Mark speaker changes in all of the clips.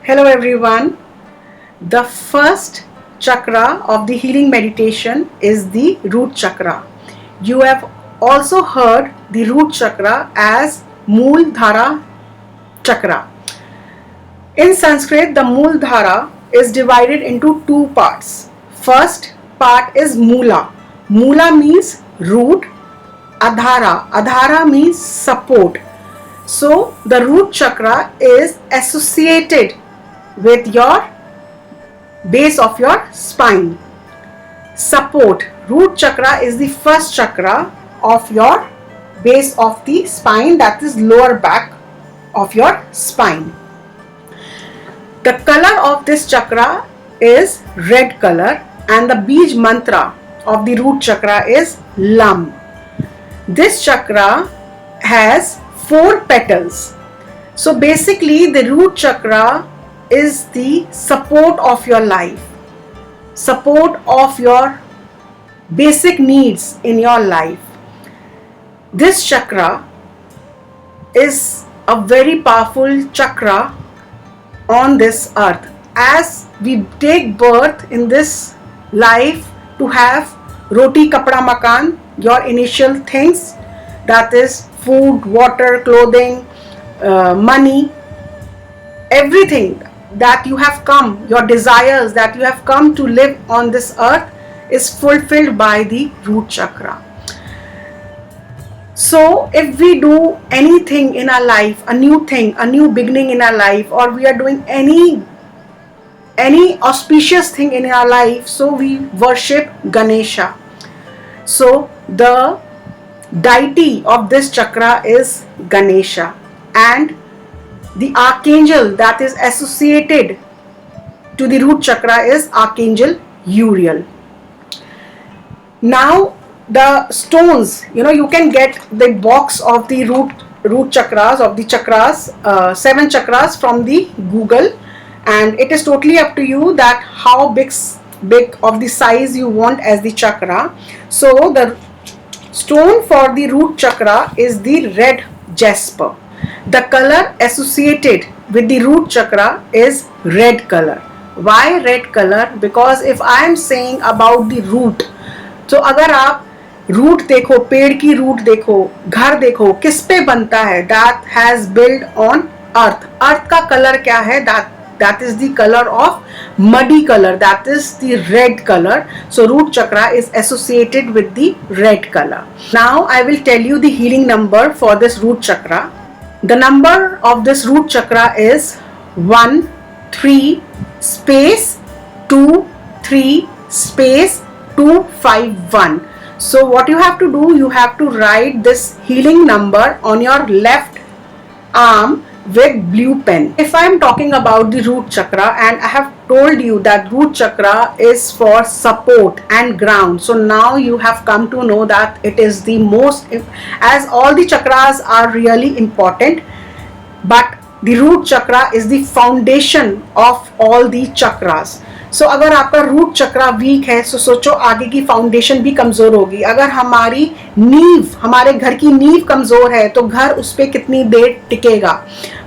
Speaker 1: Hello everyone. The first chakra of the healing meditation is the root chakra. You have also heard the root chakra as Mooladhara chakra. In Sanskrit, the Mooladhara is divided into two parts. First part is Moola. Moola means root. Adhara means support. So the root chakra is associated with your base of your spine. Support. Root chakra is the first chakra of your base of the spine, that is lower back of your spine. The color of this chakra is red color and the Bij mantra of the root chakra is Lam. This chakra has 4 petals. So basically the root chakra is the support of your life, support of your basic needs in your life. This chakra is a very powerful chakra on this earth. As we take birth in this life to have roti kapda makan, your initial things, that is food, water, clothing, money, everything that you have come, your desires that you have come to live on this earth is fulfilled by the root chakra. So if we do anything in our life, a new thing, a new beginning in our life, or we are doing any auspicious thing in our life, so we worship Ganesha. So the deity of this chakra is Ganesha, and the archangel that is associated to the root chakra is Archangel Uriel. Now the stones, you can get the box of the root chakras, of the chakras, 7 chakras from the Google, and it is totally up to you that how big of the size you want as the chakra. So the stone for the root chakra is the red jasper. The color associated with the root chakra is red color. Why red color? Because if I am saying about the root, तो अगर आप root देखो, पेड़ की root देखो, घर देखो, किस पे बनता है? That has built on earth. अर्थ का कलर क्या है? That is the color of muddy color, that is the red color. So root chakra is associated with the red color. Now I will tell you the healing number for this root chakra. The number of this root chakra is 1 3 space 2 3 space 251. So what you have to do, you have to write this healing number on your left arm with blue pen. If I am talking about the root chakra, and I have told you that root chakra is for support and ground, so now you have come to know that it is the most, as all the chakras are really important, but the root chakra is the foundation of all the chakras. So अगर आपका root चक्रा week है, so सोचो आगे की foundation भी कमजोर होगी. अगर हमारी नींव, हमारे घर की नींव कमजोर है, तो घर उस पे कितनी देर टिकेगा?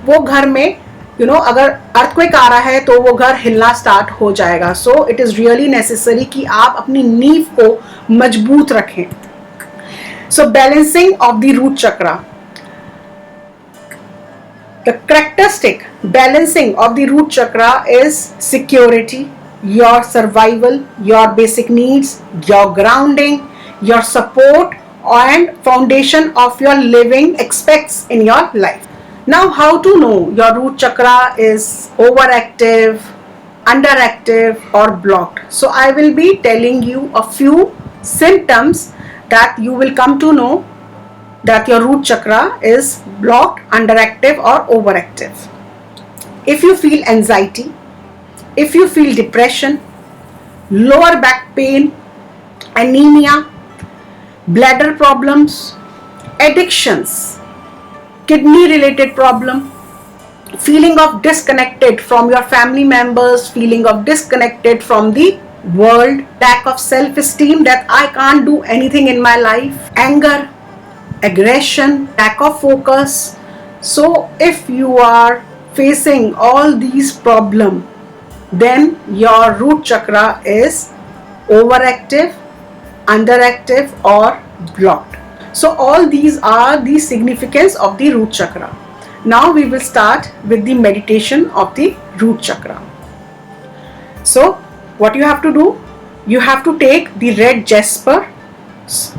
Speaker 1: वो घर में अगर अर्थक्वेक आ रहा है तो वो घर हिलना स्टार्ट हो जाएगा. So it is really necessary कि आप अपनी नींव को मजबूत रखें. So balancing of the root chakra. The characteristic balancing of the root chakra is security, your survival, your basic needs, your grounding, your support, and foundation of your living aspects in your life. Now, how to know your root chakra is overactive, underactive, or blocked? So I will be telling you a few symptoms that you will come to know that your root chakra is blocked, underactive, or overactive. If you feel anxiety, if you feel depression, lower back pain, anemia, bladder problems, addictions, kidney related problem, feeling of disconnected from your family members, feeling of disconnected from the world, lack of self-esteem that I can't do anything in my life, anger, aggression, lack of focus. So if you are facing all these problems, then your root chakra is overactive, underactive, or blocked. So all these are the significance of the root chakra. Now we will start with the meditation of the root chakra. So what you have to do, you have to take the red jasper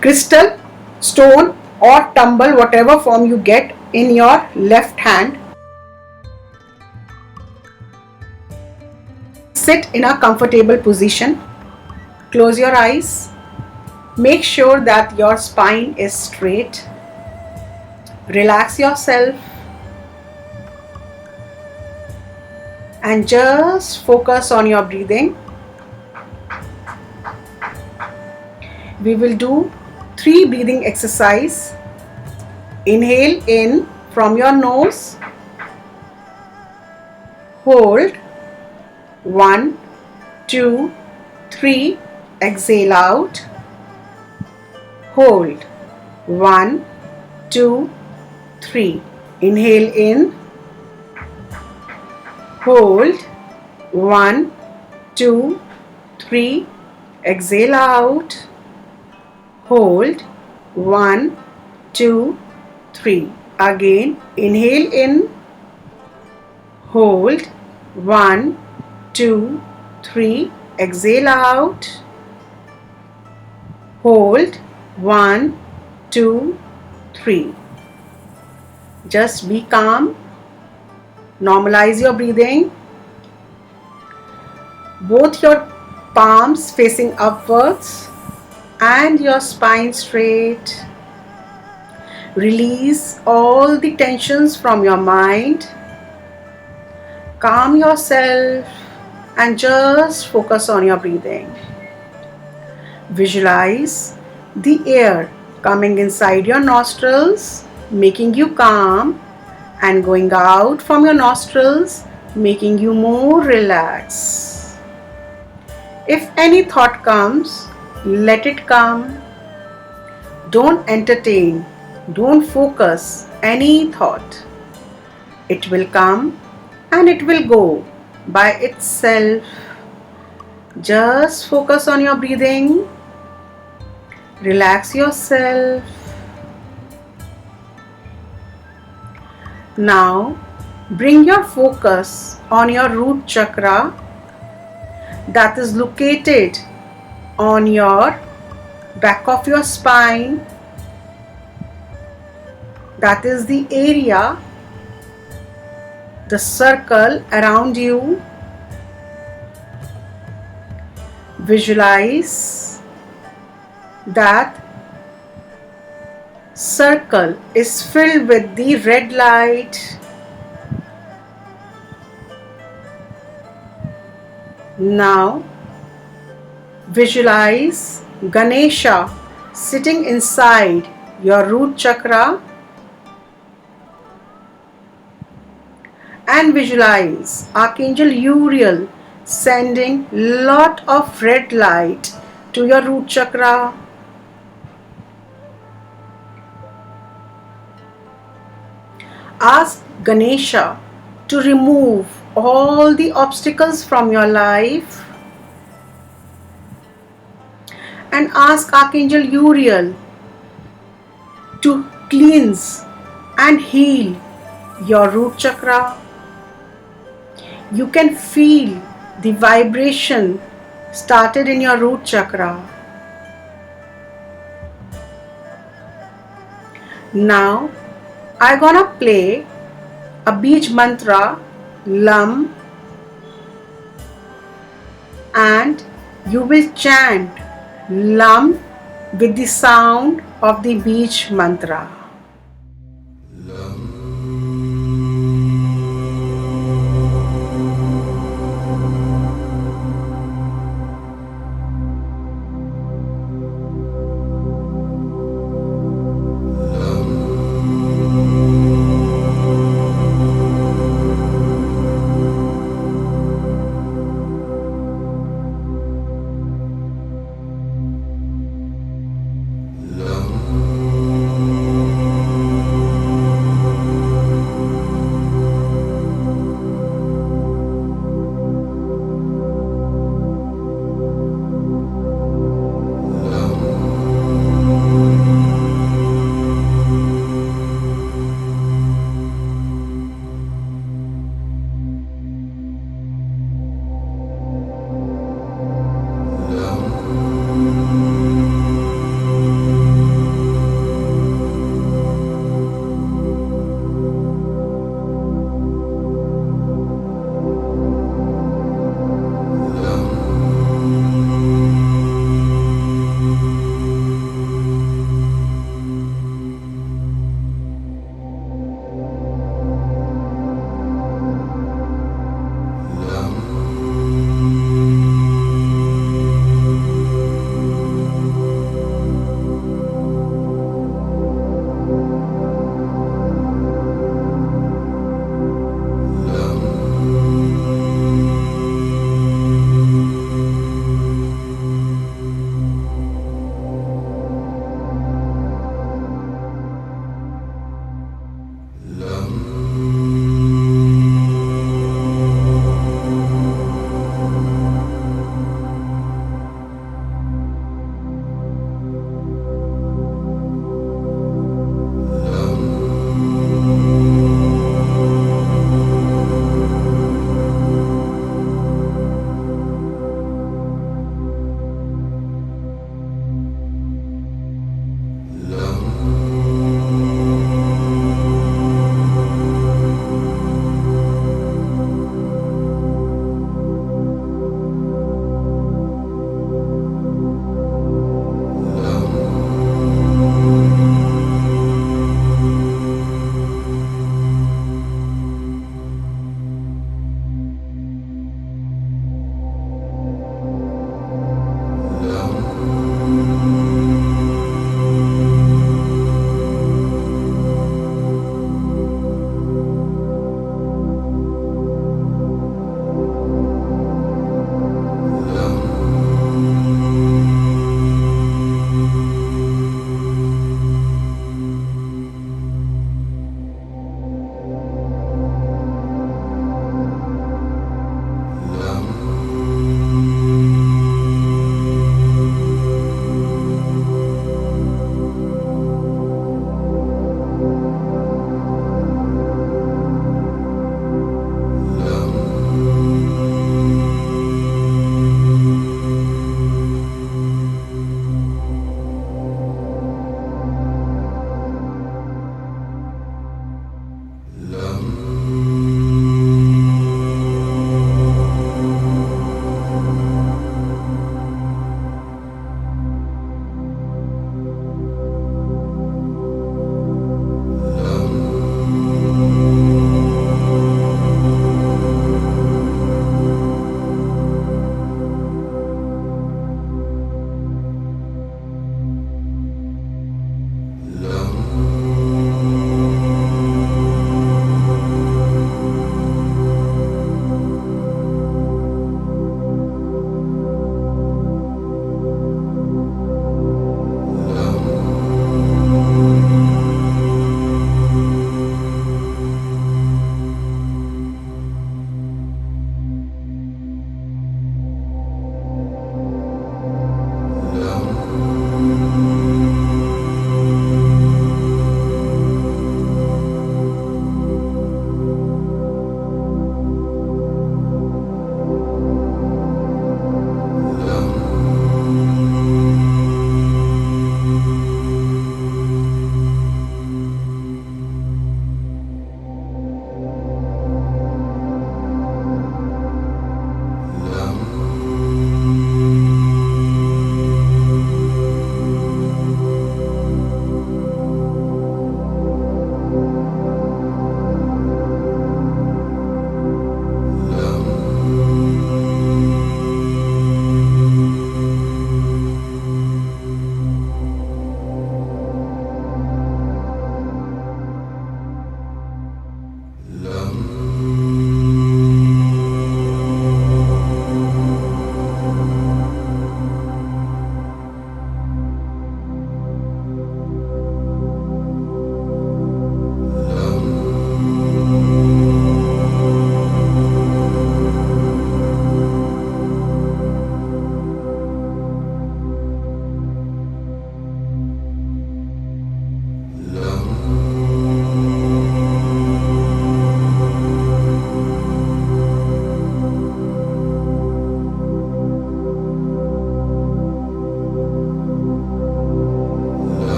Speaker 1: crystal, stone or tumble, whatever form you get, in your left hand. Sit in a comfortable position. Close your eyes. Make sure that your spine is straight. Relax yourself and just focus on your breathing. We will do 3 breathing exercise. Inhale in from your nose. Hold. 1, 2, 3. Exhale out. Hold. 1, 2, 3. Inhale in. Hold. 1, 2, 3. Exhale out. Hold. 1, 2, 3. Again, inhale in. Hold. 1, 2, 3. Exhale out. Hold. 1, 2, 3. Just be calm. Normalize your breathing. Both your palms facing upwards and your spine straight. Release all the tensions from your mind. Calm yourself and just focus on your breathing. Visualize the air coming inside your nostrils, making you calm, and going out from your nostrils, making you more relaxed. If any thought comes, let it come. Don't entertain, don't focus any thought. It will come and it will go by itself. Just focus on your breathing. Relax yourself. Now bring your focus on your root chakra that is located on your back of your spine. That is the area, the circle around you. Visualize that circle is filled with the red light. Now visualize Ganesha sitting inside your root chakra, and visualize Archangel Uriel sending lot of red light to your root chakra. Ask Ganesha to remove all the obstacles from your life, and ask Archangel Uriel to cleanse and heal your root chakra. You can feel the vibration started in your root chakra. Now I'm gonna play a beach mantra, Lam, and you will chant Lam with the sound of the beach mantra.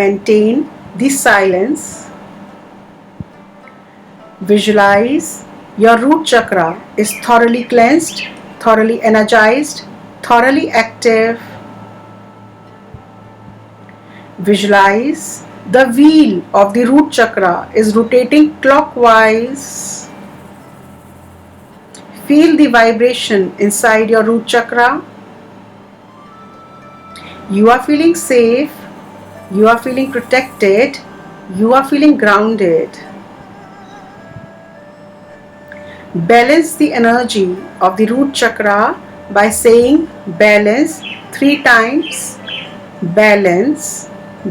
Speaker 1: maintain the silence. Visualize your root chakra is thoroughly cleansed, thoroughly energized, thoroughly active. Visualize the wheel of the root chakra is rotating clockwise. Feel the vibration inside your root chakra. You are feeling safe, you are feeling protected, you are feeling grounded. Balance the energy of the root chakra by saying balance 3 times. Balance,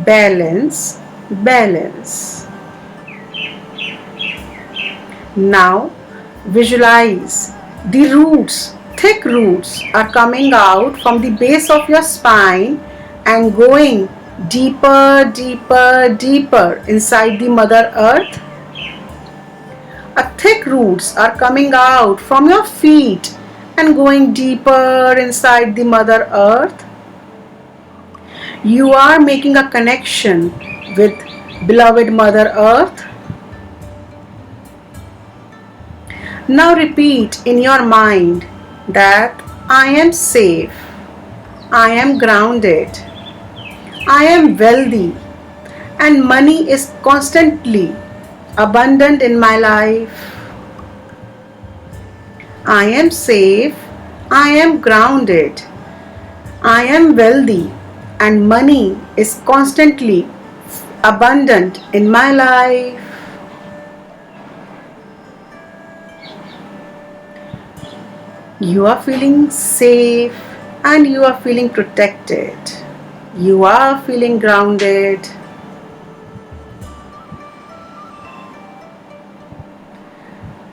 Speaker 1: balance, balance. Now visualize the roots, thick roots are coming out from the base of your spine and going deeper, deeper, deeper inside the Mother Earth. Thick roots are coming out from your feet and going deeper inside the Mother Earth. You are making a connection with beloved Mother Earth. Now repeat in your mind that I am safe, I am grounded, I am wealthy, and money is constantly abundant in my life. I am safe, I am grounded, I am wealthy, and money is constantly abundant in my life. You are feeling safe and you are feeling protected. You are feeling grounded.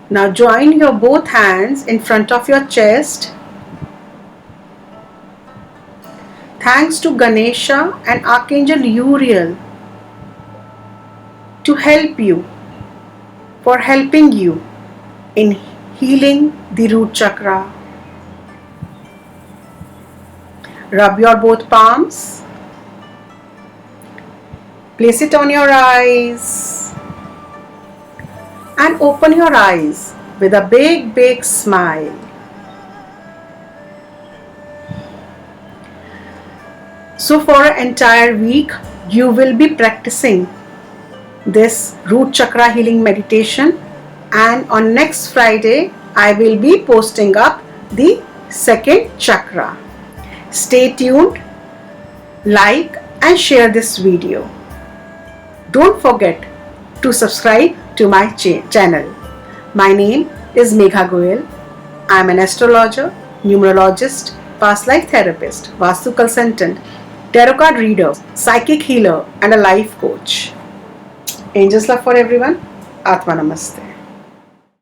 Speaker 1: Now join your both hands in front of your chest. Thanks to Ganesha and Archangel Uriel to help you, for helping you in healing the root chakra. Rub your both palms. Place it on your eyes and open your eyes with a big, big smile. So for an entire week, you will be practicing this root chakra healing meditation, and on next Friday, I will be posting up the second chakra. Stay tuned, like and share this video. Don't forget to subscribe to my channel. My name is Megha Goyal. I am an astrologer, numerologist, past life therapist, Vastu consultant, tarot card reader, psychic healer and a life coach. Angels love for everyone. Atma Namaste.